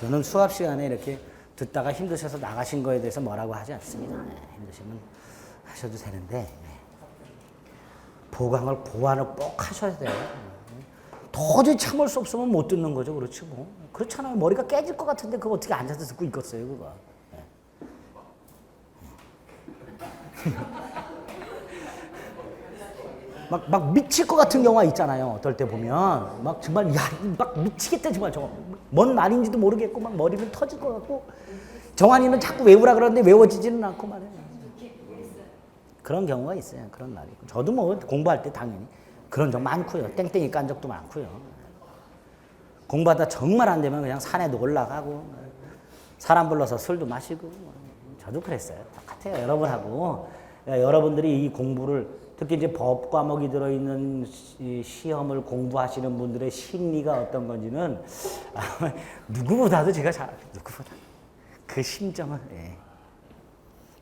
저는 수업 시간에 이렇게 듣다가 힘드셔서 나가신 거에 대해서 뭐라고 하지 않습니다. 힘드시면 하셔도 되는데 보강을 꼭 하셔야 돼요. 도저히 참을 수 없으면 못 듣는 거죠. 그렇지 뭐. 그렇잖아요. 머리가 깨질 것 같은데 그거 어떻게 앉아서 듣고 있겠어요, 그거. 막 미칠 것 같은 경우가 있잖아요. 어떨 때 보면 막 정말 막 미치겠다 정말 저거 뭔 말인지도 모르겠고 막 머리는 터질 것 같고 정환이는 자꾸 외우라 그러는데 외워지지는 않고 말이에요. 그런 경우가 있어요. 그런 날이. 저도 뭐 공부할 때 당연히 그런 적 많고요. 땡땡이 깐 적도 많고요. 공부하다 정말 안 되면 그냥 산에도 올라가고 사람 불러서 술도 마시고 저도 그랬어요. 똑같아요. 여러분하고 여러분들이 이 공부를 특히 이제 법 과목이 들어있는 시험을 공부하시는 분들의 심리가 어떤 건지는 누구보다도 제가 누구보다 그 심정은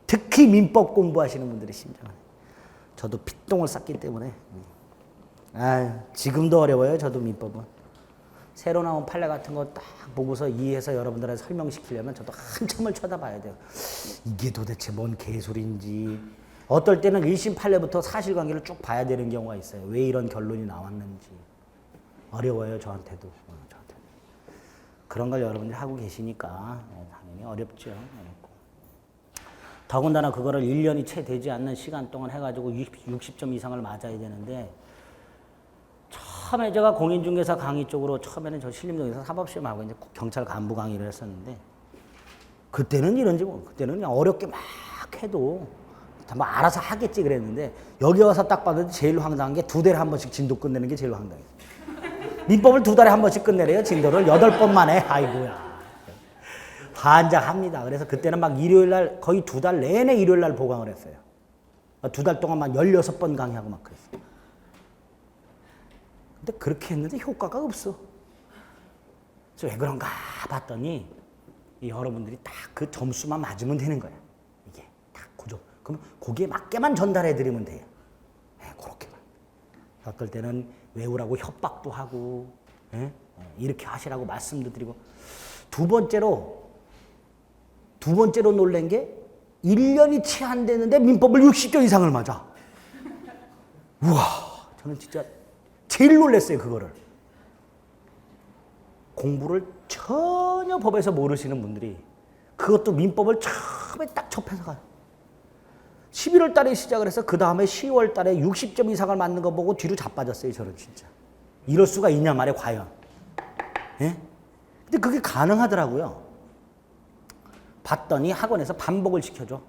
특히 민법 공부하시는 분들의 심정은 저도 핏똥을 쌌기 때문에 지금도 어려워요. 저도 민법은 새로 나온 판례 같은 거 딱 보고서 이해해서 여러분들한테 설명시키려면 저도 한참을 쳐다봐야 돼요. 이게 도대체 뭔 개소리인지 어떨 때는 1심 판례부터 사실관계를 쭉 봐야 되는 경우가 있어요. 왜 이런 결론이 나왔는지. 어려워요, 저한테도. 그런 걸 여러분들이 하고 계시니까 당연히 어렵죠. 어렵고. 더군다나 그거를 1년이 채 되지 않는 시간 동안 해가지고 60점 이상을 맞아야 되는데 처음에 제가 공인중개사 강의 쪽으로 처음에는 저 신림동에서 사법시험하고 이제 경찰 간부 강의를 했었는데 그때는 이런지 뭐 그때는 그냥 어렵게 막 해도 뭐 알아서 하겠지 그랬는데 여기 와서 딱 봤는데 제일 황당한 게 2달에 한 번씩 진도 끝내는 게 제일 황당해요. 민법을 2달에 한 번씩 끝내래요. 진도를 8번 만에. 아이고야. 환장합니다. 그래서 그때는 막 일요일날 거의 2달 내내 일요일날 보강을 했어요. 2달 동안 막 16번 강의하고 막 그랬어요. 근데 그렇게 했는데 효과가 없어. 그래서 왜 그런가 봤더니 여러분들이 딱 그 점수만 맞으면 되는 거야. 이게 딱 고정. 그럼 거기에 맞게만 전달해 드리면 돼요. 그렇게만. 어떨 때는 외우라고 협박도 하고 이렇게 하시라고 말씀도 드리고 두 번째로 놀란 게 1년이 채 안 되는데 민법을 60점 이상을 맞아. 우와, 저는 진짜 제일 놀랐어요, 그거를. 공부를 전혀 법에서 모르시는 분들이 그것도 민법을 처음에 딱 접해서 가요. 11월 달에 시작을 해서 그 다음에 10월 달에 60점 이상을 맞는 거 보고 뒤로 자빠졌어요, 저는 진짜. 이럴 수가 있냐 말이에요, 과연. 근데 그게 가능하더라고요. 봤더니 학원에서 반복을 시켜줘.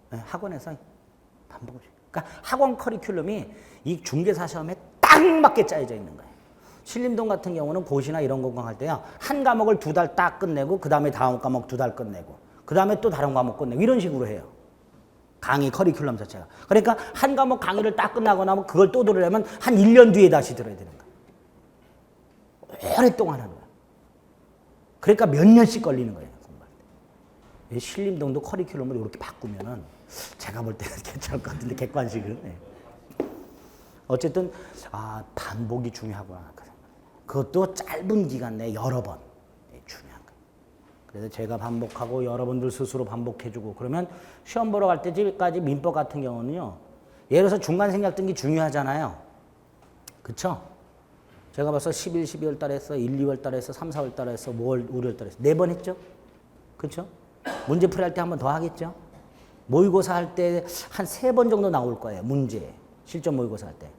학원에서 반복을 시켜. 그러니까 학원 커리큘럼이 이 중개사 시험에 딱 맞게 짜여져 있는 거예요. 신림동 같은 경우는 고시나 이런 거 할 때요. 한 과목을 2달 딱 끝내고 그 다음에 다음 과목 2달 끝내고 그 다음에 또 다른 과목 끝내고 이런 식으로 해요. 강의 커리큘럼 자체가. 그러니까 한 과목 강의를 딱 끝나고 나면 그걸 또 들으려면 한 1년 뒤에 다시 들어야 되는 거예요. 오랫동안 하는 거예요. 그러니까 몇 년씩 걸리는 거예요. 공부할 때. 신림동도 커리큘럼을 이렇게 바꾸면은 제가 볼 때는 괜찮을 것 같은데 객관식은. 어쨌든 반복이 중요하구나. 그것도 짧은 기간 내에 여러 번 중요한 거예요. 그래서 제가 반복하고 여러분들 스스로 반복해주고 그러면 시험 보러 갈 때까지 민법 같은 경우는요. 예를 들어서 중간생략등기 중요하잖아요. 그쵸? 제가 벌써 11, 12월 달에 했어, 1, 2월 달에 했어, 3, 4월 달에 했어, 5월, 5월 달에 했어. 4번 했죠? 그쵸? 문제풀이 할 때 한 번 더 하겠죠? 모의고사 할 때 한 3번 정도 나올 거예요. 문제. 실전 모의고사 할 때.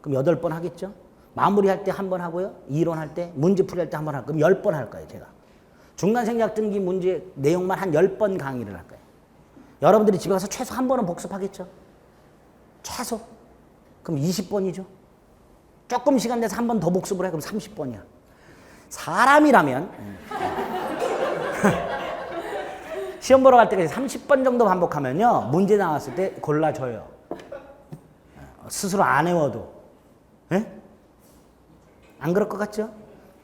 그럼 8번 하겠죠? 마무리할 때 한 번 하고요. 이론할 때, 문제풀이 할 때 한 번 하고, 그럼 10번 할 거예요, 제가. 중간생략등기 문제 내용만 한 10번 강의를 할 거예요. 여러분들이 집에 가서 최소 한 번은 복습하겠죠? 최소. 그럼 20번이죠? 조금 시간 내서 한 번 더 복습을 해. 그럼 30번이야. 사람이라면 시험 보러 갈 때까지 30번 정도 반복하면요. 문제 나왔을 때 골라줘요. 스스로 안 외워도. 안 그럴 것 같죠?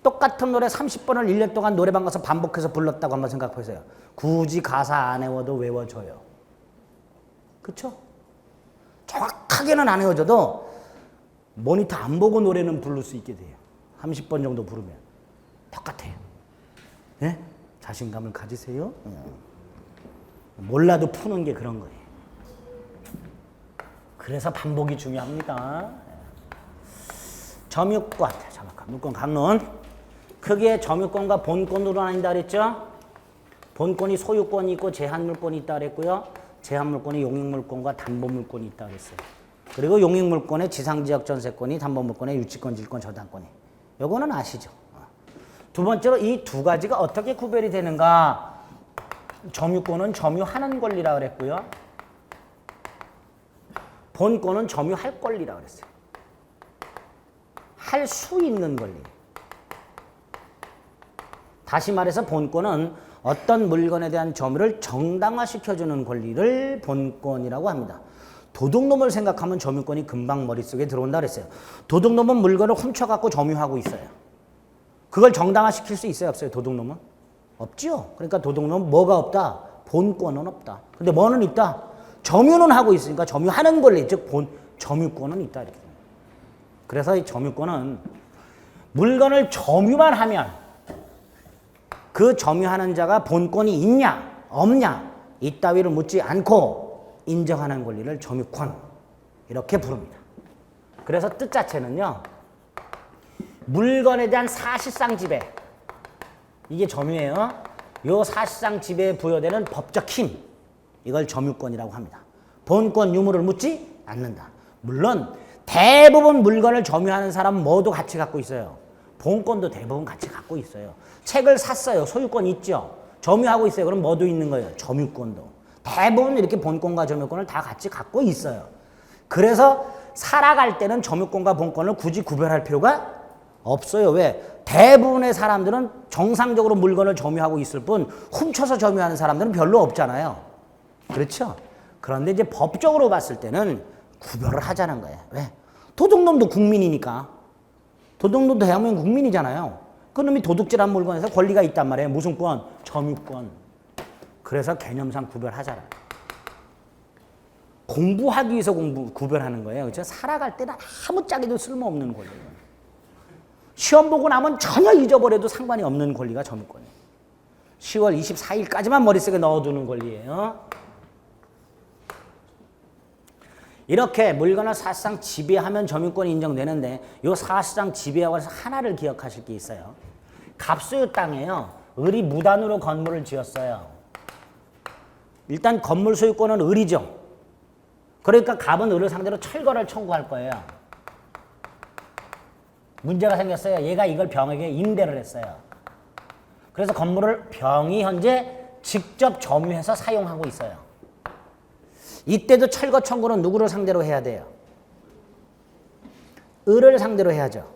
똑같은 노래 30번을 1년 동안 노래방 가서 반복해서 불렀다고 한번 생각해보세요. 굳이 가사 안 외워도 외워줘요. 그쵸? 정확하게는 안 외워져도 모니터 안 보고 노래는 부를 수 있게 돼요. 30번 정도 부르면. 똑같아요. 자신감을 가지세요. 몰라도 푸는 게 그런 거예요. 그래서 반복이 중요합니다. 점유권, 잠깐, 물권 강론. 크게 점유권과 본권으로 나뉜다 그랬죠? 본권이 소유권이 있고 제한물권이 있다 그랬고요. 제한물권이 용익물권과 담보물권이 있다 그랬어요. 그리고 용익물권의 지상지역 전세권이 담보물권의 유치권, 질권, 저당권이. 요거는 아시죠? 두 번째로 이 두 가지가 어떻게 구별이 되는가? 점유권은 점유하는 권리라 그랬고요. 본권은 점유할 권리라 그랬어요. 할 수 있는 권리. 다시 말해서 본권은 어떤 물건에 대한 점유를 정당화시켜주는 권리를 본권이라고 합니다. 도둑놈을 생각하면 점유권이 금방 머릿속에 들어온다 그랬어요. 도둑놈은 물건을 훔쳐갖고 점유하고 있어요. 그걸 정당화시킬 수 있어요, 없어요? 도둑놈은? 없죠. 그러니까 도둑놈은 뭐가 없다? 본권은 없다. 근데 뭐는 있다? 점유는 하고 있으니까 점유하는 권리, 즉 점유권은 있다 이렇게. 그래서 이 점유권은 물건을 점유만 하면 그 점유하는 자가 본권이 있냐 없냐 이따위를 묻지 않고 인정하는 권리를 점유권 이렇게 부릅니다. 그래서 뜻 자체는요. 물건에 대한 사실상 지배 이게 점유예요. 요 사실상 지배에 부여되는 법적 힘 이걸 점유권이라고 합니다. 본권 유무를 묻지 않는다. 물론 대부분 물건을 점유하는 사람 모두 같이 갖고 있어요. 본권도 대부분 같이 갖고 있어요. 책을 샀어요. 소유권 있죠. 점유하고 있어요. 그럼 뭐도 있는 거예요? 점유권도. 대부분 이렇게 본권과 점유권을 다 같이 갖고 있어요. 그래서 살아갈 때는 점유권과 본권을 굳이 구별할 필요가 없어요. 왜? 대부분의 사람들은 정상적으로 물건을 점유하고 있을 뿐 훔쳐서 점유하는 사람들은 별로 없잖아요. 그렇죠? 그런데 이제 법적으로 봤을 때는 구별을 하자는 거예요. 왜? 도둑놈도 국민이니까. 도둑놈도 대한민국 국민이잖아요. 그놈이 도둑질한 물건에서 권리가 있단 말이에요. 무슨 권? 점유권. 그래서 개념상 구별하잖아. 공부하기 위해서 구별하는 거예요. 그렇죠? 살아갈 때는 아무짝에도 쓸모없는 권리예요. 시험 보고 나면 전혀 잊어버려도 상관이 없는 권리가 점유권이에요. 10월 24일까지만 머릿속에 넣어두는 권리예요. 이렇게 물건을 사실상 지배하면 점유권이 인정되는데 이 사실상 지배하고 해서 하나를 기억하실 게 있어요. 갑소유 땅에요. 을이 무단으로 건물을 지었어요. 일단 건물 소유권은 을이죠. 그러니까 갑은 을을 상대로 철거를 청구할 거예요. 문제가 생겼어요. 얘가 이걸 병에게 임대를 했어요. 그래서 건물을 병이 현재 직접 점유해서 사용하고 있어요. 이때도 철거 청구는 누구를 상대로 해야 돼요? 을을 상대로 해야죠.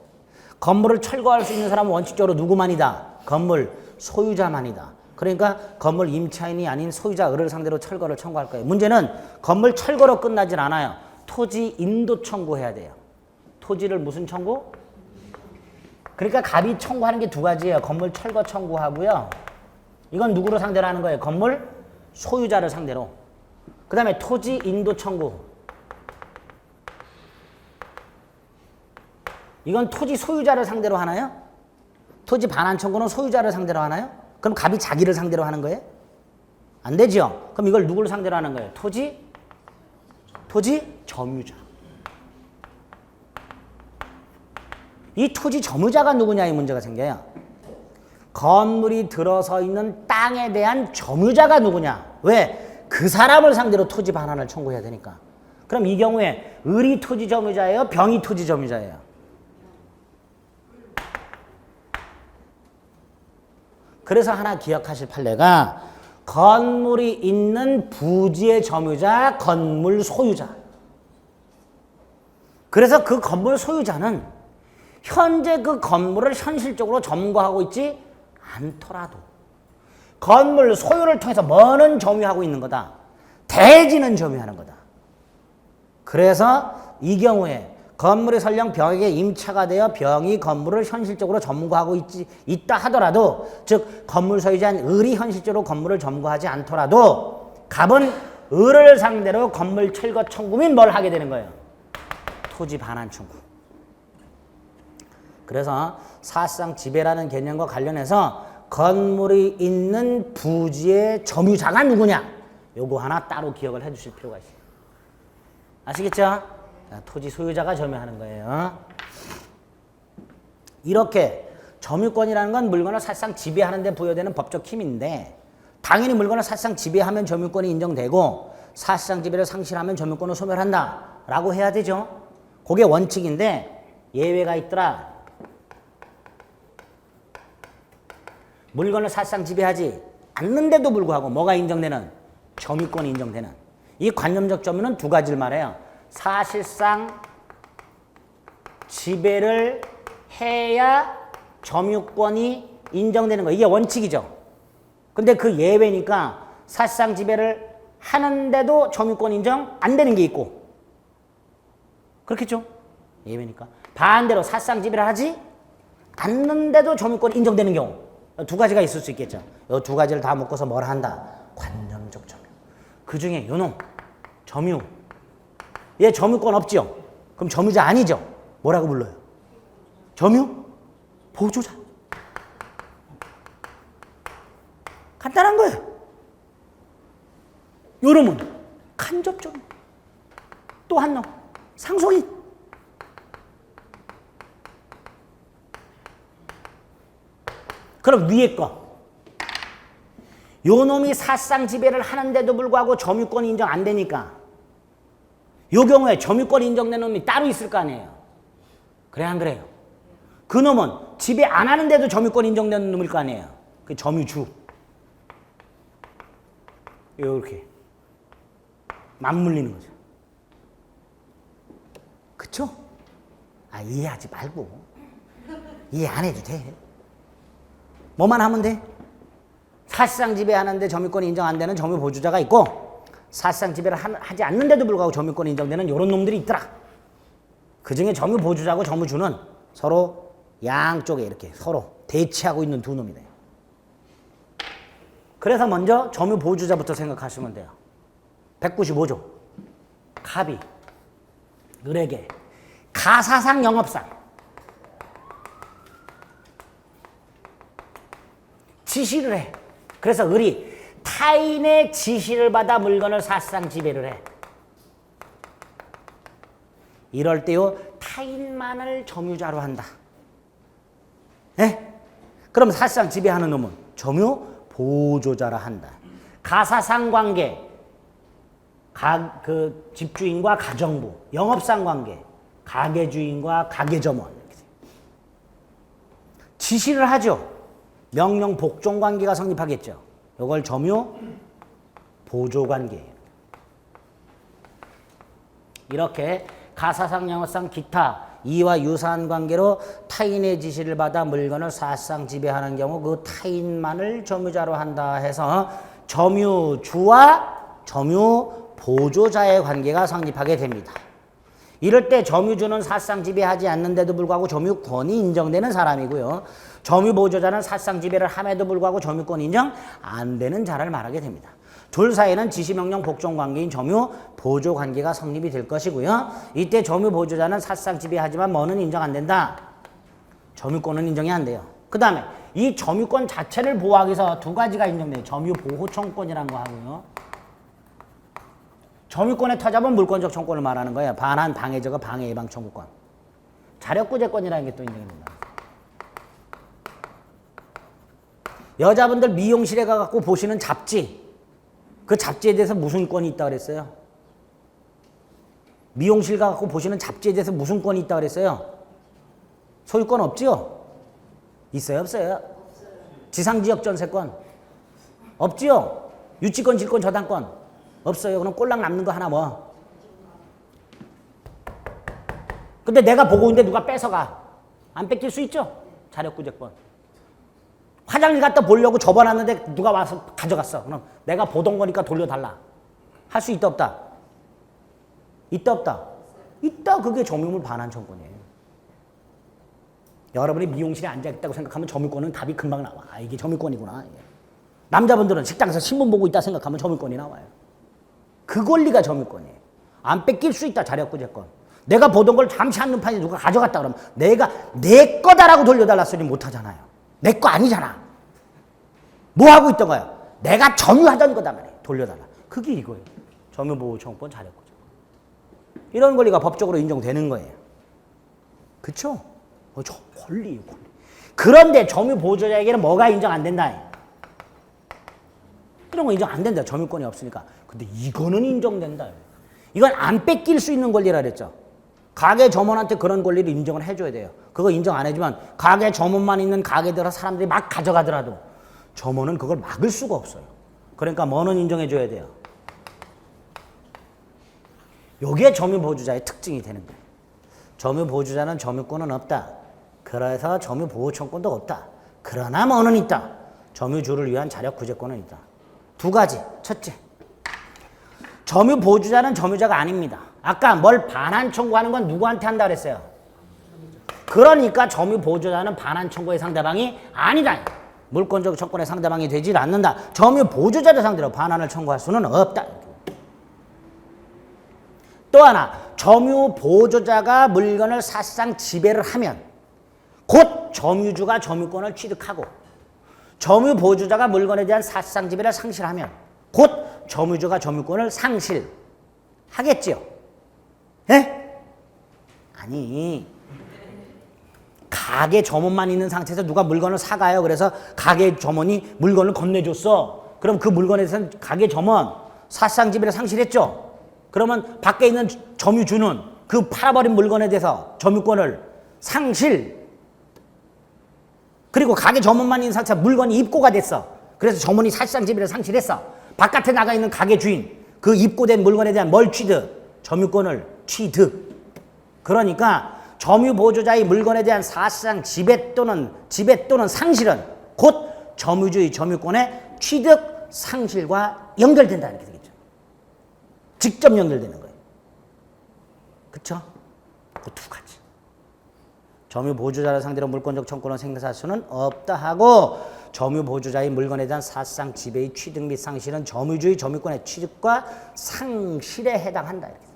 건물을 철거할 수 있는 사람은 원칙적으로 누구만이다? 건물 소유자만이다. 그러니까 건물 임차인이 아닌 소유자 을을 상대로 철거를 청구할 거예요. 문제는 건물 철거로 끝나진 않아요. 토지 인도 청구해야 돼요. 토지를 무슨 청구? 그러니까 갑이 청구하는 게 두 가지예요. 건물 철거 청구하고요. 이건 누구를 상대로 하는 거예요? 건물 소유자를 상대로. 그 다음에 토지 인도 청구. 이건 토지 소유자를 상대로 하나요? 토지 반환 청구는 소유자를 상대로 하나요? 그럼 갑이 자기를 상대로 하는 거예요? 안 되죠? 그럼 이걸 누구를 상대로 하는 거예요? 토지 점유자. 이 토지 점유자가 누구냐 이 문제가 생겨요. 건물이 들어서 있는 땅에 대한 점유자가 누구냐. 왜? 그 사람을 상대로 토지 반환을 청구해야 되니까. 그럼 이 경우에 을이 토지 점유자예요? 병이 토지 점유자예요? 그래서 하나 기억하실 판례가 건물이 있는 부지의 점유자, 건물 소유자. 그래서 그 건물 소유자는 현재 그 건물을 현실적으로 점거하고 있지 않더라도 건물 소유를 통해서 뭐는 점유하고 있는 거다. 대지는 점유하는 거다. 그래서 이 경우에 건물이 설령 병에게 임차가 되어 병이 건물을 현실적으로 점거하고 있다 하더라도 즉 건물 소유자인 을이 현실적으로 건물을 점거하지 않더라도 갑은 을을 상대로 건물 철거 청구 및 뭘 하게 되는 거예요. 토지 반환 청구. 그래서 사실상 지배라는 개념과 관련해서 건물이 있는 부지의 점유자가 누구냐? 요거 하나 따로 기억을 해 주실 필요가 있어요. 아시겠죠? 자, 토지 소유자가 점유하는 거예요. 이렇게 점유권이라는 건 물건을 사실상 지배하는 데 부여되는 법적 힘인데 당연히 물건을 사실상 지배하면 점유권이 인정되고 사실상 지배를 상실하면 점유권을 소멸한다 라고 해야 되죠. 그게 원칙인데 예외가 있더라. 물건을 사실상 지배하지 않는데도 불구하고 뭐가 인정되는? 점유권이 인정되는. 이 관념적 점유는 두 가지를 말해요. 사실상 지배를 해야 점유권이 인정되는 거. 이게 원칙이죠. 근데 그 예외니까 사실상 지배를 하는데도 점유권 인정 안 되는 게 있고. 그렇겠죠? 예외니까. 반대로 사실상 지배를 하지 않는데도 점유권이 인정되는 경우. 두 가지가 있을 수 있겠죠. 이 두 가지를 다 묶어서 뭘 한다? 관념적 점유. 그 중에 요놈, 점유. 얘 점유권 없죠? 그럼 점유자 아니죠? 뭐라고 불러요? 점유? 보조자. 간단한 거예요. 요놈은 간접점유. 또 한 놈, 상속인. 그럼 위에 거. 요 놈이 사실상 지배를 하는데도 불구하고 점유권이 인정 안 되니까 요 경우에 점유권 인정된 놈이 따로 있을 거 아니에요. 그래 안 그래요? 그 놈은 지배 안 하는데도 점유권 인정된 놈일 거 아니에요. 그 점유주. 요렇게 맞물리는 거죠. 그쵸? 아, 이해하지 말고 이해 안 해도 돼. 뭐만 하면 돼? 사실상 지배하는데 점유권이 인정 안 되는 점유 보주자가 있고 사실상 지배를 하지 않는데도 불구하고 점유권이 인정되는 이런 놈들이 있더라. 그중에 점유 보주자하고 점유주는 서로 양쪽에 이렇게 서로 대치하고 있는 두 놈이다. 그래서 먼저 점유 보주자부터 생각하시면 돼요. 195조 갑이 을에게 가사상 영업상 지시를 해. 그래서 을이 타인의 지시를 받아 물건을 사실상 지배를 해. 이럴 때요 타인만을 점유자로 한다. 예? 그럼 사실상 지배하는 놈은 점유 보조자라 한다. 가사상 관계, 그 집주인과 가정부, 영업상 관계, 가게주인과 가게점원. 지시를 하죠. 명령 복종 관계가 성립하겠죠. 이걸 점유 보조 관계예요. 이렇게 가사상, 영업상, 기타 이와 유사한 관계로 타인의 지시를 받아 물건을 사실상 지배하는 경우 그 타인만을 점유자로 한다 해서 점유주와 점유 보조자의 관계가 성립하게 됩니다. 이럴 때 점유주는 사실상 지배하지 않는데도 불구하고 점유권이 인정되는 사람이고요. 점유보조자는 사실상 지배를 함에도 불구하고 점유권 인정 안 되는 자를 말하게 됩니다. 둘 사이에는 지시명령 복종관계인 점유보조관계가 성립이 될 것이고요. 이때 점유보조자는 사실상 지배하지만 뭐는 인정 안 된다. 점유권은 인정이 안 돼요. 그 다음에 이 점유권 자체를 보호하기 위해서 두 가지가 인정돼요. 점유보호청권이라는 거 하고요. 점유권의 타잡은 물권적 청권을 말하는 거예요. 반환, 방해저가, 방해 예방 청구권. 자력구제권이라는 게 또 인정됩니다. 여자분들 미용실에 가갖고 보시는 잡지, 그 잡지에 대해서 무슨 권이 있다고 그랬어요? 미용실 가갖고 보시는 잡지에 대해서 무슨 권이 있다고 그랬어요? 소유권 없지요? 있어요, 없어요? 지상지역 전세권? 없지요? 유치권, 질권, 저당권? 없어요. 그럼 꼴랑 남는 거 하나 뭐? 근데 내가 보고 있는데 누가 뺏어가. 안 뺏길 수 있죠? 자력구제권. 화장실 갔다 보려고 접어놨는데 누가 와서 가져갔어. 그럼 내가 보던 거니까 돌려달라. 할 수 있다 없다? 있다 없다? 있다. 그게 점유물 반환 청구권이에요. 여러분이 미용실에 앉아있다고 생각하면 점유권은 답이 금방 나와. 아, 이게 점유권이구나. 남자분들은 식당에서 신문 보고 있다 생각하면 점유권이 나와요. 그 권리가 점유권이에요. 안 뺏길 수 있다. 자력구제권. 내가 보던 걸 잠시 한눈판에 누가 가져갔다 그러면 내가 내 거다라고 돌려달라 소리 못 하잖아요. 내 거 아니잖아. 뭐 하고 있던 거야? 내가 점유하던 거다 말이야. 돌려달라. 그게 이거예요. 점유보호청구권 자력구조. 이런 권리가 법적으로 인정되는 거예요. 그쵸? 저 권리예요, 권리. 그런데 점유보호자에게는 뭐가 인정 안 된다? 이런 거 인정 안 된다. 점유권이 없으니까. 근데 이거는 인정된다. 이건 안 뺏길 수 있는 권리라 그랬죠. 가게 점원한테 그런 권리를 인정을 해줘야 돼요. 그거 인정 안 해주면 가게 점원만 있는 가게들은 사람들이 막 가져가더라도 점원은 그걸 막을 수가 없어요. 그러니까 뭐는 인정해줘야 돼요. 요게 점유보호주자의 특징이 되는 거예요. 점유보호주자는 점유권은 없다. 그래서 점유보호청구권도 없다. 그러나 뭐는 있다. 점유주를 위한 자력구제권은 있다. 두 가지. 첫째, 점유보호주자는 점유자가 아닙니다. 아까 뭘 반환 청구하는 건 누구한테 한다 그랬어요? 그러니까 점유보호주자는 반환 청구의 상대방이 아니다. 물권적 청구의 상대방이 되질 않는다. 점유보호주자를 상대로 반환을 청구할 수는 없다. 또 하나, 점유보호주자가 물건을 사실상 지배를 하면 곧 점유주가 점유권을 취득하고 점유보호주자가 물건에 대한 사실상 지배를 상실하면 곧 점유주가 점유권을 상실하겠지요. 예? 아니, 가게 점원만 있는 상태에서 누가 물건을 사가요. 그래서 가게 점원이 물건을 건네줬어. 그럼 그 물건에 대해서는 가게 점원 사실상 지배를 상실했죠. 그러면 밖에 있는 점유주는 그 팔아버린 물건에 대해서 점유권을 상실. 그리고 가게 점원만 있는 상태에서 물건이 입고가 됐어. 그래서 점원이 사실상 지배를 상실했어. 바깥에 나가 있는 가게 주인, 그 입고된 물건에 대한 뭘 취득? 점유권을 취득. 그러니까 점유보호주자의 물건에 대한 사실상 지배 또는 상실은 곧 점유주의 점유권의 취득 상실과 연결된다 이렇게 되겠죠. 직접 연결되는 거예요. 그렇죠? 그 두 가지. 점유보호주자를 상대로 물권적 청구는 생산할 수는 없다 하고 점유보호주자의 물건에 대한 사실상 지배의 취득 및 상실은 점유주의 점유권의 취득과 상실에 해당한다. 이렇게.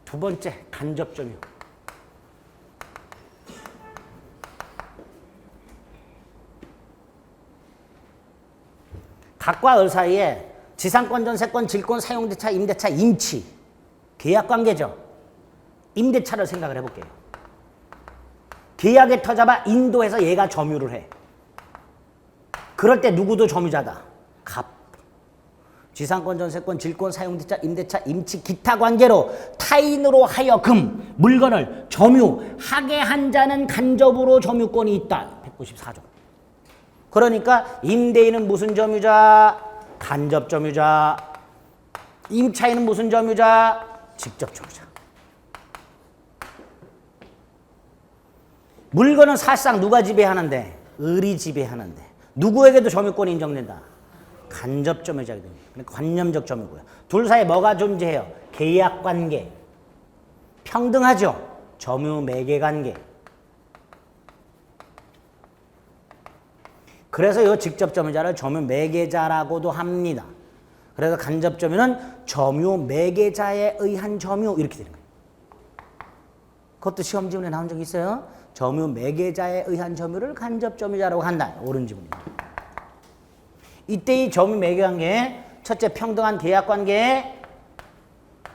두 번째, 간접점유. 각과 을 사이에 지상권, 전세권, 질권, 사용대차, 임대차, 임치, 계약관계죠. 임대차를 생각을 해볼게요. 계약에 터잡아 인도해서 얘가 점유를 해. 그럴 때 누구도 점유자다. 갑. 지상권, 전세권, 질권, 사용대차, 임대차, 임치, 기타 관계로 타인으로 하여금 물건을 점유하게 한 자는 간접으로 점유권이 있다. 194조. 그러니까 임대인은 무슨 점유자? 간접 점유자. 임차인은 무슨 점유자? 직접 점유자. 물건은 사실상 누가 지배하는데? 을이 지배하는데. 누구에게도 점유권이 인정된다. 간접 점유자가 됩니다. 그러니까 관념적 점유고요. 둘 사이에 뭐가 존재해요? 계약 관계. 평등하죠? 점유 매개 관계. 그래서 이 직접 점유자를 점유 매개자라고도 합니다. 그래서 간접 점유는 점유 매개자에 의한 점유 이렇게 되는 거예요. 그것도 시험 지문에 나온 적이 있어요. 점유 매개자에 의한 점유를 간접 점유자라고 한다. 옳은 지문입니다. 이때 이 점유 매개 관계, 첫째 평등한 계약 관계,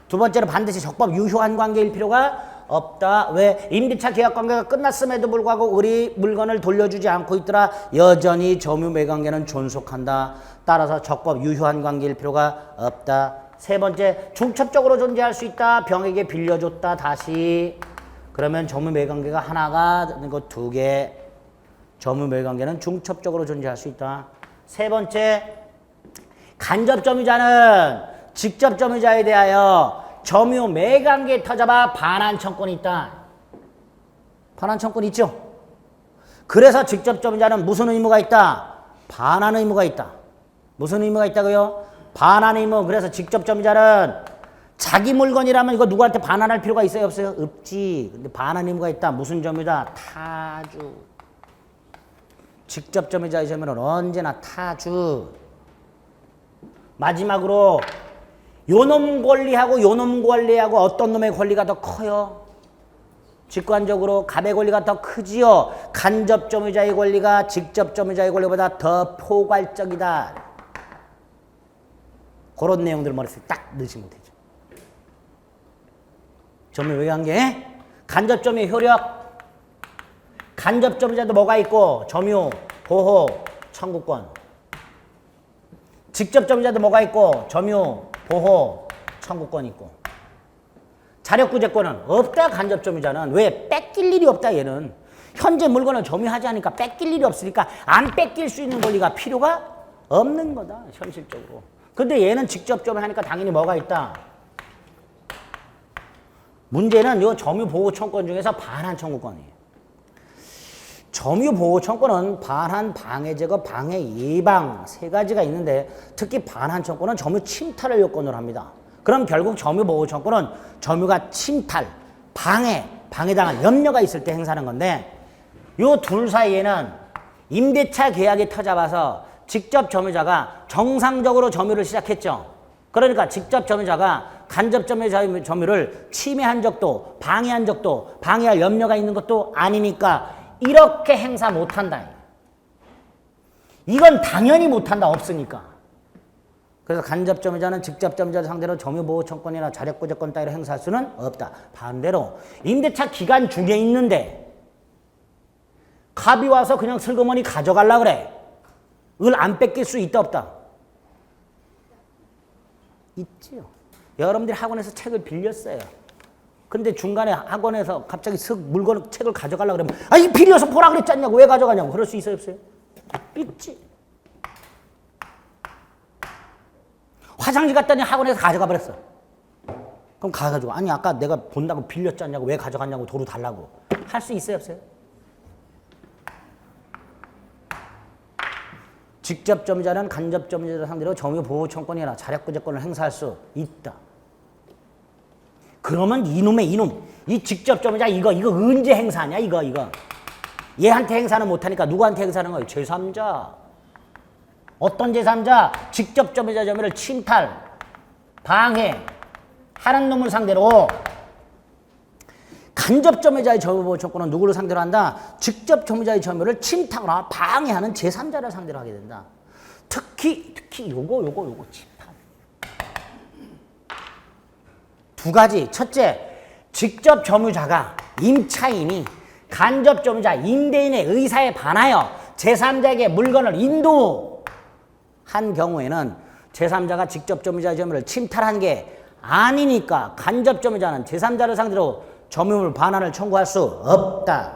두 번째로 반드시 적법 유효한 관계일 필요가 없다. 왜? 임대차 계약 관계가 끝났음에도 불구하고 우리 물건을 돌려주지 않고 있더라. 여전히 점유 매개 관계는 존속한다. 따라서 적법 유효한 관계일 필요가 없다. 세 번째, 중첩적으로 존재할 수 있다. 병에게 빌려줬다. 다시. 그러면 점유 매개 관계가 하나가 되고 두 개. 점유 매개 관계는 중첩적으로 존재할 수 있다. 세 번째, 간접 점유자는 직접 점유자에 대하여 점유 매관계에 터잡아 반환 청구권이 있다. 반환 청구권이 있죠. 그래서 직접 점유자는 무슨 의무가 있다? 반환 의무가 있다. 무슨 의무가 있다고요? 반환 의무. 그래서 직접 점유자는 자기 물건이라면 이거 누구한테 반환할 필요가 있어요? 없어요? 없지. 근데 반환 의무가 있다. 무슨 점유자? 타주. 직접 점유자의 점유는 언제나 타주. 마지막으로 요놈 권리하고 요놈 권리하고 어떤 놈의 권리가 더 커요? 직관적으로 갑의 권리가 더 크지요. 간접 점유자의 권리가 직접 점유자의 권리보다 더 포괄적이다. 그런 내용들을 머릿속에 딱 넣으시면 되죠. 점유외관계, 간접 점유 효력. 간접 점유자도 뭐가 있고? 점유, 보호, 청구권. 직접 점유자도 뭐가 있고? 점유, 보호, 청구권 있고. 자력구제권은 없다. 간접 점유자는. 왜? 뺏길 일이 없다. 얘는 현재 물건을 점유하지 않으니까 뺏길 일이 없으니까 안 뺏길 수 있는 권리가 필요가 없는 거다. 현실적으로. 근데 얘는 직접 점유하니까 당연히 뭐가 있다. 문제는 이 점유보호청권 중에서 반환 청구권이에요. 점유보호청권은 반환, 방해제거, 방해, 예방 세 가지가 있는데 특히 반환 청구권은 점유 침탈을 요건으로 합니다. 그럼 결국 점유보호청구는 점유가 침탈, 방해당할 염려가 있을 때 행사하는 건데 요 둘 사이에는 임대차 계약이 터져봐서 직접 점유자가 정상적으로 점유를 시작했죠. 그러니까 직접 점유자가 간접 점유를 침해한 적도 방해한 적도 방해할 염려가 있는 것도 아니니까 이렇게 행사 못한다. 이건 당연히 못한다. 없으니까. 그래서 간접 점유자는 직접 점유자 상대로 점유보호청권이나 자력구제권 따위를 행사할 수는 없다. 반대로 임대차 기간 중에 있는데 갑이 와서 그냥 슬그머니 가져가려고 그래. 을 안 뺏길 수 있다 없다? 있지요. 여러분들이 학원에서 책을 빌렸어요. 근데 중간에 학원에서 갑자기 책을 가져가려고 그러면 이 빌려서 보라 그랬지 않냐고 왜 가져가냐고 그럴 수 있어요 없어요? 있지. 화장실 갔더니 학원에서 가져가 버렸어. 그럼 가가지고 아니 아까 내가 본다고 빌렸지 않냐고 왜 가져갔냐고 도로 달라고 할 수 있어요 없어요? 직접 점유자는 간접 점유자 상대로 점유보호청권이나 자력구제권을 행사할 수 있다. 그러면 이놈 이 직접 점유자 이거 언제 행사하냐 이거 얘한테 행사는 못하니까 누구한테 행사하는 거예요? 제3자. 어떤 제3자? 직접 점유자 점유를 침탈, 방해 하는 놈을 상대로 간접 점유자의 점유보호청권은 누구를 상대로 한다? 직접 점유자의 점유를 침탈하거나 방해하는 제3자를 상대로 하게 된다. 특히 요거 침탈. 두 가지. 첫째, 직접 점유자가 임차인이 간접 점유자 임대인의 의사에 반하여 제3자에게 물건을 인도한 경우에는 제3자가 직접 점유자의 점유를 침탈한 게 아니니까 간접 점유자는 제3자를 상대로 점유물 반환을 청구할 수 없다.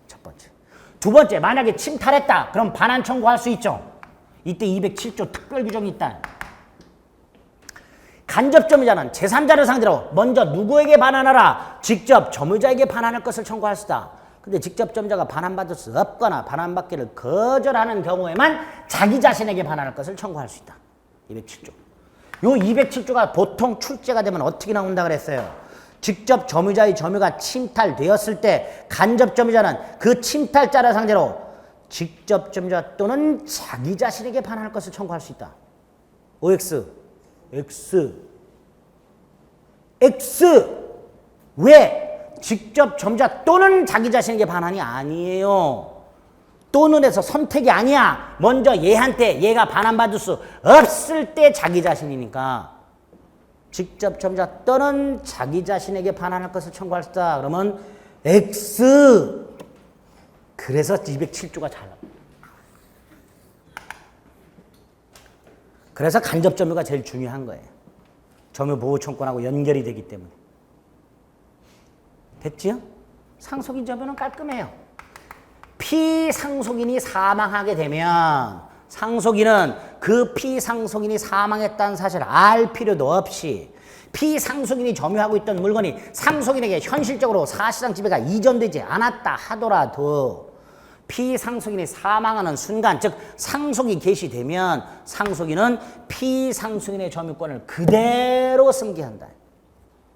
첫 번째. 두 번째, 만약에 침탈했다. 그럼 반환 청구할 수 있죠. 이때 207조 특별 규정이 있다. 간접 점유자는 제3자를 상대로 먼저 누구에게 반환하라? 직접 점유자에게 반환할 것을 청구할 수 있다. 근데 직접 점유자가 반환받을 수 없거나 반환받기를 거절하는 경우에만 자기 자신에게 반환할 것을 청구할 수 있다. 207조. 요 207조가 보통 출제가 되면 어떻게 나온다 그랬어요? 직접 점유자의 점유가 침탈되었을 때 간접 점유자는 그 침탈자를 상대로 직접 점유자 또는 자기 자신에게 반환할 것을 청구할 수 있다. OX, X. 왜? 직접 점유자 또는 자기 자신에게 반환이 아니에요. 또는 해서 선택이 아니야. 먼저 얘한테 얘가 반환받을 수 없을 때 자기 자신이니까 직접 점유자 또는 자기 자신에게 반환할 것을 청구할 수 있다. 그러면 X. 그래서 207조가 잘 나와. 그래서 간접 점유가 제일 중요한 거예요. 점유보호청권하고 연결이 되기 때문에. 됐지요? 상속인 점유는 깔끔해요. 피상속인이 사망하게 되면 상속인은 그 피상속인이 사망했다는 사실을 알 필요도 없이 피상속인이 점유하고 있던 물건이 상속인에게 현실적으로 사실상 지배가 이전되지 않았다 하더라도 피상속인이 사망하는 순간, 즉 상속이 개시되면 상속인은 피상속인의 점유권을 그대로 승계한다.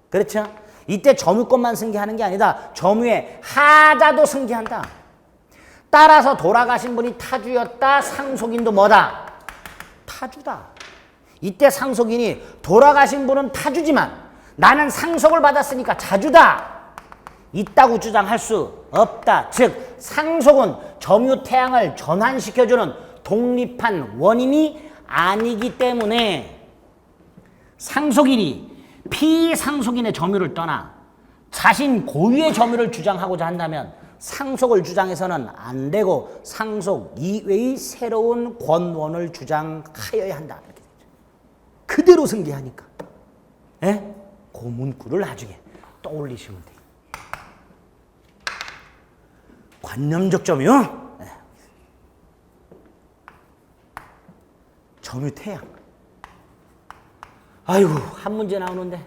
그렇죠? 이때 점유권만 승계하는 게 아니다. 점유의 하자도 승계한다. 따라서 돌아가신 분이 타주였다. 상속인도 뭐다? 타주다. 이때 상속인이 돌아가신 분은 타주지만 나는 상속을 받았으니까 자주다. 있다고 주장할 수 없다. 즉 상속은 점유태양을 전환시켜주는 독립한 원인이 아니기 때문에 상속인이 피상속인의 점유를 떠나 자신 고유의 점유를 주장하고자 한다면 상속을 주장해서는 안 되고 상속 이외의 새로운 권원을 주장하여야 한다. 이렇게 되죠. 그대로 승계하니까. 예? 그 문구를 나중에 떠올리시면 돼요. 관념적 점유. 예. 점유태양. 아이고, 한 문제 나오는데.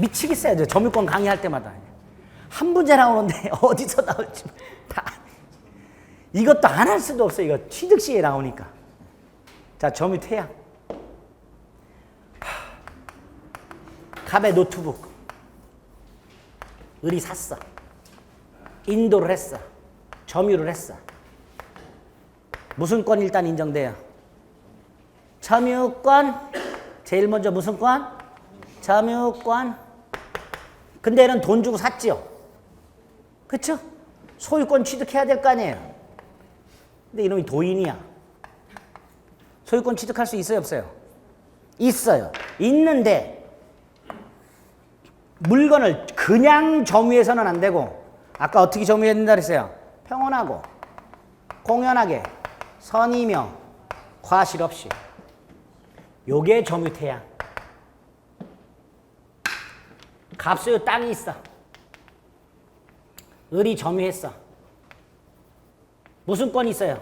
미치겠어요. 점유권 강의할 때마다. 한 문제 나오는데 어디서 나올지 다. 이것도 안 할 수도 없어요. 이거 취득 시에 나오니까. 자, 점유태양. 갑의 노트북. 을이 샀어. 인도를 했어. 점유를 했어. 무슨 권 일단 인정돼요? 점유권. 제일 먼저 무슨 권? 점유권. 근데 얘는 돈 주고 샀지요. 그쵸? 소유권 취득해야 될 거 아니에요. 근데 이놈이 도인이야. 소유권 취득할 수 있어요, 없어요? 있어요. 있는데 물건을 그냥 점유해서는 안 되고 아까 어떻게 점유해야 된다 그랬어요? 평온하고 공연하게 선의며 과실 없이. 요게 점유태양. 갑소유 땅이 있어. 을이 점유했어. 무슨 권이 있어요?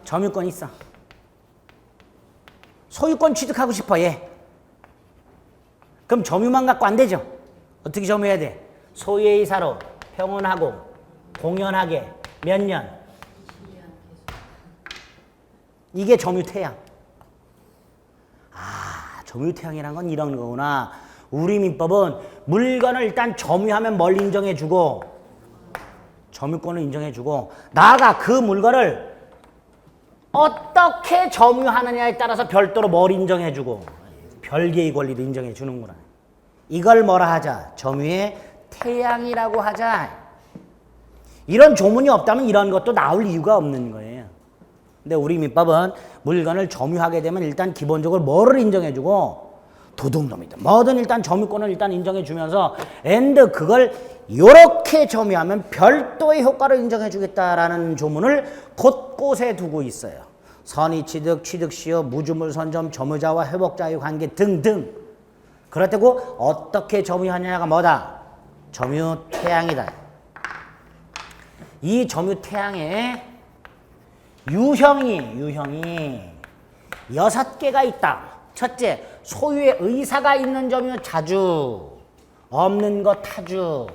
점유권이 있어. 소유권 취득하고 싶어 얘. 그럼 점유만 갖고 안 되죠. 어떻게 점유해야 돼? 소유의 이사로 평온하고 공연하게 몇 년? 이게 점유태양. 아, 점유태양이란 건 이런 거구나. 우리 민법은 물건을 일단 점유하면 뭘 인정해주고 점유권을 인정해주고 나아가 그 물건을 어떻게 점유하느냐에 따라서 별도로 뭘 인정해주고 별개의 권리를 인정해주는구나. 이걸 뭐라 하자? 점유의 태양이라고 하자. 이런 조문이 없다면 이런 것도 나올 이유가 없는 거예요. 근데 우리 민법은 물건을 점유하게 되면 일단 기본적으로 뭐를 인정해주고 도둑놈이든 뭐든 일단 점유권을 일단 인정해주면서 엔드 그걸 요렇게 점유하면 별도의 효과를 인정해주겠다라는 조문을 곳곳에 두고 있어요. 선의취득, 취득시효, 무주물 선점, 점유자와 회복자의 관계 등등. 그렇다고 어떻게 점유하느냐가 뭐다? 점유태양이다. 이 점유태양에 유형이 6개가 있다. 첫째, 소유의 의사가 있는 점유 자주, 없는 것 타주.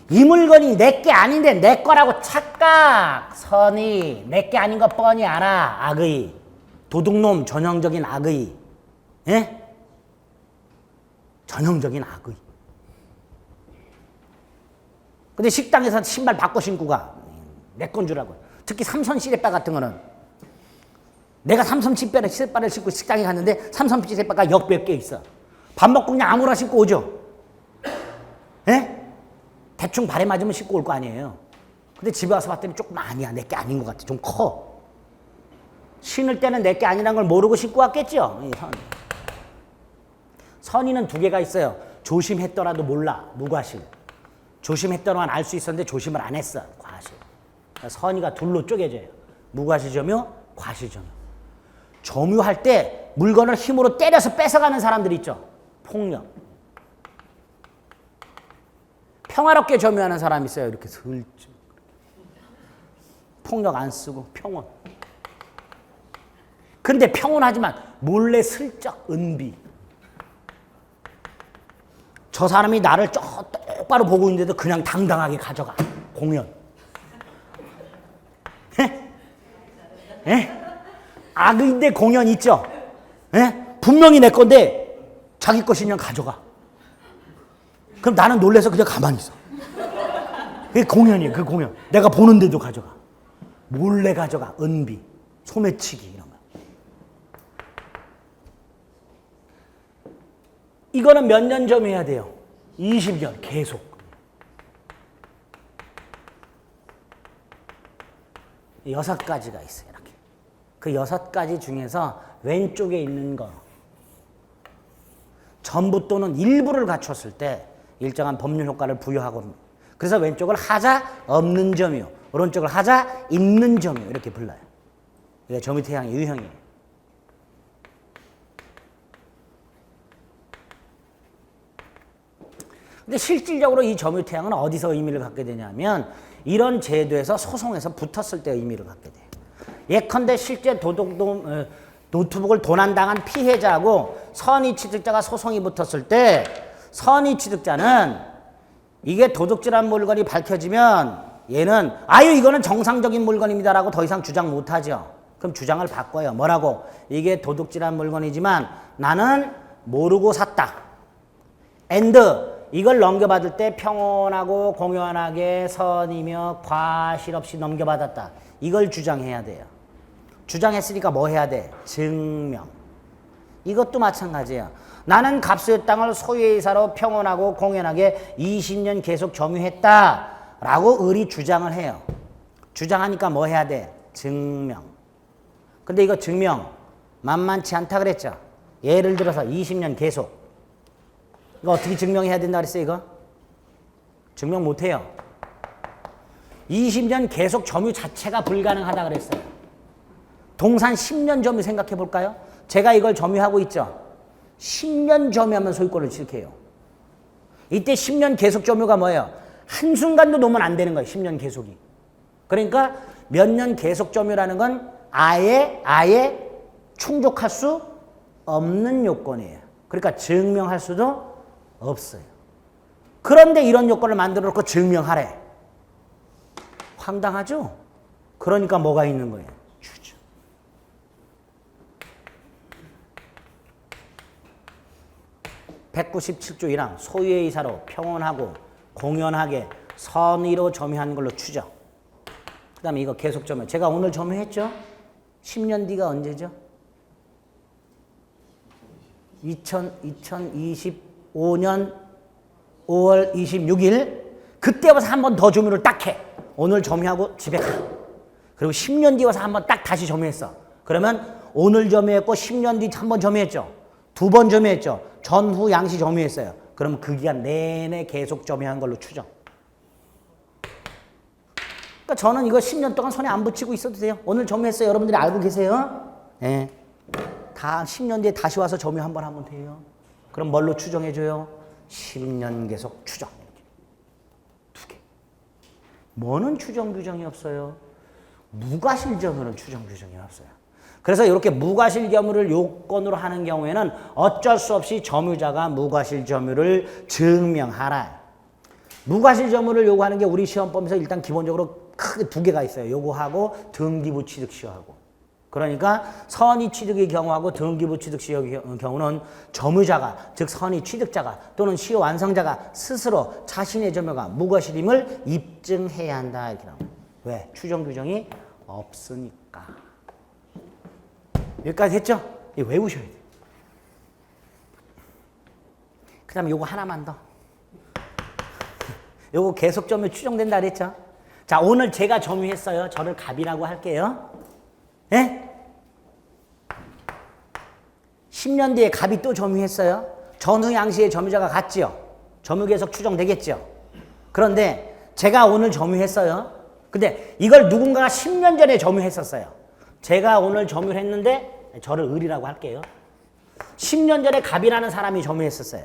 이 물건이 내게 아닌데 내 거라고 착각, 선의, 내게 아닌 거 뻔히 알아, 악의. 도둑놈, 전형적인 악의. 예? 전형적인 악의. 근데 식당에서 신발 바꿔 신고 가. 내 건 줄 알고. 특히 삼선 시레바 같은 거는 내가 삼선 시레바를 신고 식당에 갔는데 삼선 시레바가 역몇 개 있어. 밥 먹고 그냥 아무나 신고 오죠. 예? 대충 발에 맞으면 신고 올 거 아니에요. 근데 집에 와서 봤더니 조금 아니야. 내 게 아닌 것 같아. 좀 커. 신을 때는 내 게 아니라는 걸 모르고 신고 왔겠죠. 선의는 2개가 있어요. 조심했더라도 몰라. 무과실. 조심했더라만 알 수 있었는데 조심을 안 했어. 과실. 그러니까 선의가 둘로 쪼개져요. 무과실 점유, 과실 점유. 점유할 때 물건을 힘으로 때려서 뺏어가는 사람들 있죠. 폭력. 평화롭게 점유하는 사람 있어요. 이렇게 슬쩍. 폭력 안 쓰고 평온. 근데 평온하지만 몰래 슬쩍 은비. 저 사람이 나를 똑바로 보고 있는데도 그냥 당당하게 가져가. 공연. 에? 에? 악의인데 공연 있죠? 에? 분명히 내 건데 자기 것이 그냥 가져가. 그럼 나는 놀래서 그냥 가만히 있어. 그게 공연이에요. 그 공연. 내가 보는데도 가져가. 몰래 가져가. 은비. 소매치기 이런 거. 이거는 몇 년 점유해야 돼요? 20년 계속. 여섯 가지가 있어요. 이렇게. 그 여섯 가지 중에서 왼쪽에 있는 거 전부 또는 일부를 갖췄을 때 일정한 법률 효과를 부여하거든요. 그래서 왼쪽을 하자 없는 점유, 오른쪽을 하자 있는 점유 이렇게 불러요. 이게 점유태양의 유형이에요. 근데 실질적으로 이 점유태양은 어디서 의미를 갖게 되냐면 이런 제도에서 소송에서 붙었을 때 의미를 갖게 돼요. 예컨대 실제 노트북을 도난당한 피해자하고 선의취득자가 소송이 붙었을 때 선의취득자는 이게 도둑질한 물건이 밝혀지면 얘는 아유 이거는 정상적인 물건입니다라고 더 이상 주장 못하죠. 그럼 주장을 바꿔요. 뭐라고? 이게 도둑질한 물건이지만 나는 모르고 샀다. and 이걸 넘겨받을 때 평온하고 공연하게 선이며 과실 없이 넘겨받았다. 이걸 주장해야 돼요. 주장했으니까 뭐 해야 돼? 증명. 이것도 마찬가지예요. 나는 갑수의 땅을 소유의사로 평온하고 공연하게 20년 계속 점유했다 라고 을이 주장을 해요. 주장하니까 뭐 해야 돼? 증명. 근데 이거 증명 만만치 않다 그랬죠. 예를 들어서 20년 계속 이거 어떻게 증명해야 된다 그랬어요? 이거? 증명 못해요. 20년 계속 점유 자체가 불가능하다 그랬어요. 동산 10년 점유 생각해 볼까요? 제가 이걸 점유하고 있죠. 10년 점유하면 소유권을 취득해요. 이때 10년 계속 점유가 뭐예요? 한순간도 놓으면 안 되는 거예요. 10년 계속이. 그러니까 몇 년 계속 점유라는 건 아예 충족할 수 없는 요건이에요. 그러니까 증명할 수도 없어요. 그런데 이런 요건을 만들어 놓고 증명하래. 황당하죠? 그러니까 뭐가 있는 거예요? 추정. (197조 1항) 소유의 이사로 평온하고 공연하게 선의로 점유한 걸로 추정. 그 다음에 이거 계속 점유. 제가 오늘 점유했죠? 10년 뒤가 언제죠? 2025년 5월 26일 그때 와서 한 번 더 점유를 딱 해. 오늘 점유하고 집에 가. 그리고 10년 뒤 와서 한 번 딱 다시 점유했어. 그러면 오늘 점유했고 10년 뒤 한 번 점유했죠. 두 번 점유했죠. 전후 양시 점유했어요. 그러면 그 기간 내내 계속 점유한 걸로 추정. 그러니까 저는 이거 10년 동안 손에 안 붙이고 있어도 돼요. 오늘 점유했어요. 여러분들이 알고 계세요? 네. 다 10년 뒤에 다시 와서 점유 한 번 하면 돼요. 그럼 뭘로 추정해줘요? 10년 계속 추정. 이렇게. 두 개. 뭐는 추정 규정이 없어요? 무과실 점유는 추정 규정이 없어요. 그래서 이렇게 무과실 점유를 요건으로 하는 경우에는 어쩔 수 없이 점유자가 무과실 점유를 증명하라. 무과실 점유를 요구하는 게 우리 시험법에서 일단 기본적으로 크게 두 개가 있어요. 요구하고 등기부 취득 시효하고. 그러니까 선의 취득의 경우하고 등기부 취득 시효의 경우는 점유자가 즉 선의 취득자가 또는 시효 완성자가 스스로 자신의 점유가 무과실임을 입증해야 한다 이렇게 나옵니다. 왜? 추정 규정이 없으니까. 여기까지 했죠? 이거 외우셔야 돼요. 그 다음에 요거 하나만 더. 요거 계속 점유 추정된다 그랬죠? 자, 오늘 제가 점유했어요. 저를 갑이라고 할게요. 예? 10년 뒤에 갑이 또 점유했어요. 전후 양시의 점유자가 같지요. 점유 계속 추정되겠죠. 그런데 제가 오늘 점유했어요. 근데 이걸 누군가가 10년 전에 점유했었어요. 제가 오늘 점유를 했는데 저를 을이라고 할게요. 10년 전에 갑이라는 사람이 점유했었어요.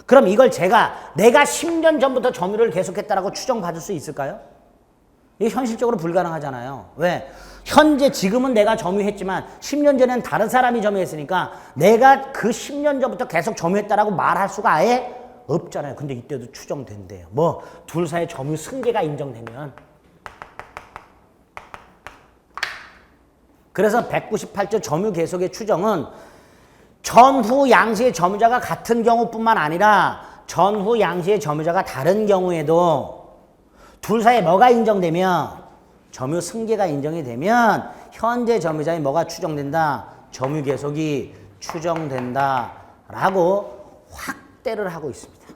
그럼 이걸 내가 10년 전부터 점유를 계속했다라고 추정받을 수 있을까요? 이게 현실적으로 불가능하잖아요. 왜? 현재 지금은 내가 점유했지만 10년 전에는 다른 사람이 점유했으니까 내가 그 10년 전부터 계속 점유했다라고 말할 수가 아예 없잖아요. 근데 이때도 추정된대요. 뭐 둘 사이의 점유 승계가 인정되면. 그래서 198조 점유 계속의 추정은 전후 양시의 점유자가 같은 경우뿐만 아니라 전후 양시의 점유자가 다른 경우에도 둘 사이에 뭐가 인정되면 점유 승계가 인정이 되면 현재 점유자의 뭐가 추정된다? 점유 계속이 추정된다 라고 확대를 하고 있습니다.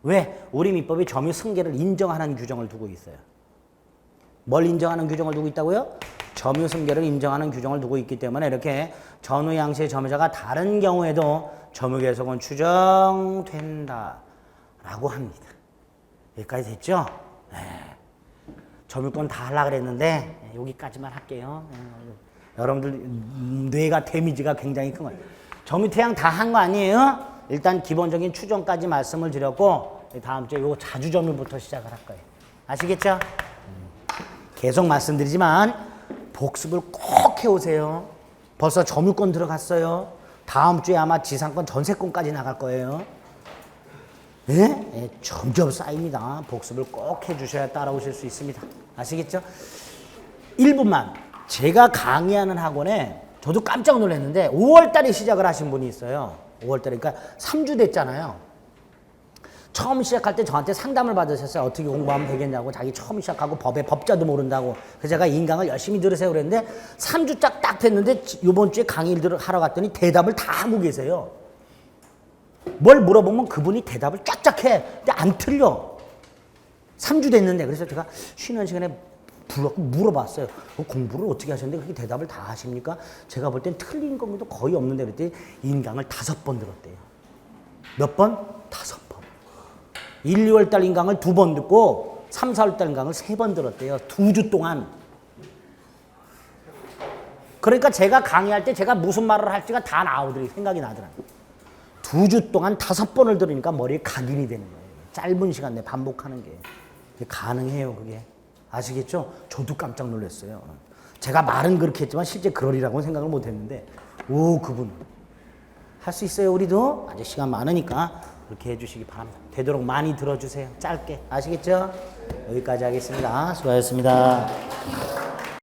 왜? 우리 민법이 점유 승계를 인정하는 규정을 두고 있어요. 뭘 인정하는 규정을 두고 있다고요? 점유 승계를 인정하는 규정을 두고 있기 때문에 이렇게 전후 양시의 점유자가 다른 경우에도 점유 계속은 추정된다 라고 합니다. 여기까지 됐죠? 네. 점유권 다 하려고 그랬는데 여기까지만 할게요. 여러분들 뇌가 데미지가 굉장히 큰 거예요. 점유태양 다 한 거 아니에요? 일단 기본적인 추정까지 말씀을 드렸고 다음 주에 요 자주점유부터 시작을 할 거예요. 아시겠죠? 계속 말씀드리지만 복습을 꼭 해오세요. 벌써 점유권 들어갔어요. 다음 주에 아마 지상권 전세권까지 나갈 거예요. 예? 예, 점점 쌓입니다. 복습을 꼭 해주셔야 따라오실 수 있습니다. 아시겠죠? 1분만. 제가 강의하는 학원에 저도 깜짝 놀랐는데 5월달에 시작을 하신 분이 있어요. 5월달에. 그러니까 3주 됐잖아요. 처음 시작할 때 저한테 상담을 받으셨어요. 어떻게 공부하면 되겠냐고. 자기 처음 시작하고 법의 법자도 모른다고. 그래서 제가 인강을 열심히 들으세요 그랬는데 3주 딱 됐는데 이번 주에 강의를 하러 갔더니 대답을 다 하고 계세요. 뭘 물어보면 그분이 대답을 쫙쫙 해. 근데 안 틀려. 3주 됐는데. 그래서 제가 쉬는 시간에 불렀고 물어봤어요. 공부를 어떻게 하셨는데 그렇게 대답을 다 하십니까? 제가 볼 땐 틀린 것도 거의 없는데 그랬더니 인강을 5번 들었대요. 몇 번? 5번. 1, 2월 달 인강을 2번 듣고 3, 4월 달 인강을 3번 들었대요. 2주 동안. 그러니까 제가 강의할 때 제가 무슨 말을 할지가 다 나오더니 생각이 나더라고요. 2주 동안 5번을 들으니까 머리에 각인이 되는 거예요. 짧은 시간 내에 반복하는 게. 가능해요, 그게. 아시겠죠? 저도 깜짝 놀랐어요. 제가 말은 그렇게 했지만 실제 그러리라고는 생각을 못 했는데, 오, 그분. 할 수 있어요, 우리도? 아직 시간 많으니까 그렇게 해주시기 바랍니다. 되도록 많이 들어주세요. 짧게. 아시겠죠? 여기까지 하겠습니다. 수고하셨습니다.